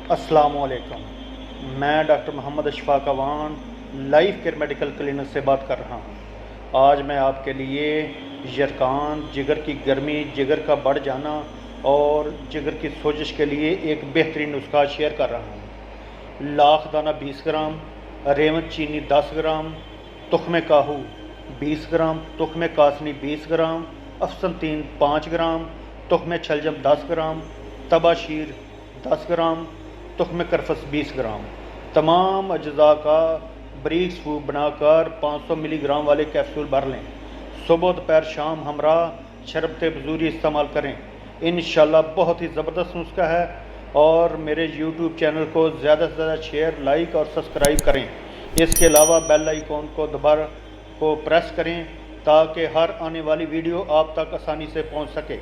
अस्सलामुअलैकुम। मैं doctor Mohammad Ashfaq Awan life care medical clinic से बात कर रहा हूँ। आज मैं आपके लिए यरकान, जिगर की गर्मी, जिगर का बढ़ जाना और जिगर की सोजिश के लिए एक बेहतरीन नुस्खा शेयर कर रहा हूँ। लाख दाना 20 ग्राम, रेवत चीनी 10 ग्राम, तुख्म काहू 20 ग्राम, तुख्म कासनी 20 ग्राम, अफसन 5 ग्राम, तुख्म छलजम 10 ग्राम, तबाशीर 10 ग्राम, तुख्म करफस 20 ग्राम। तमाम अज्जा का बरीक सूप बनाकर 500 मिलीग्राम वाले कैप्सूल भर लें। सुबह दोपहर शाम हमरा शरबत बजूरी इस्तेमाल करें। इंशाल्लाह बहुत ही ज़बरदस्त नुस्खा है। और मेरे यूट्यूब चैनल को ज़्यादा से ज़्यादा शेयर, लाइक और सब्सक्राइब करें। इसके अलावा बेल आइकॉन को दोबारा प्रेस करें ताकि हर आने वाली वीडियो आप तक आसानी से पहुंच सके।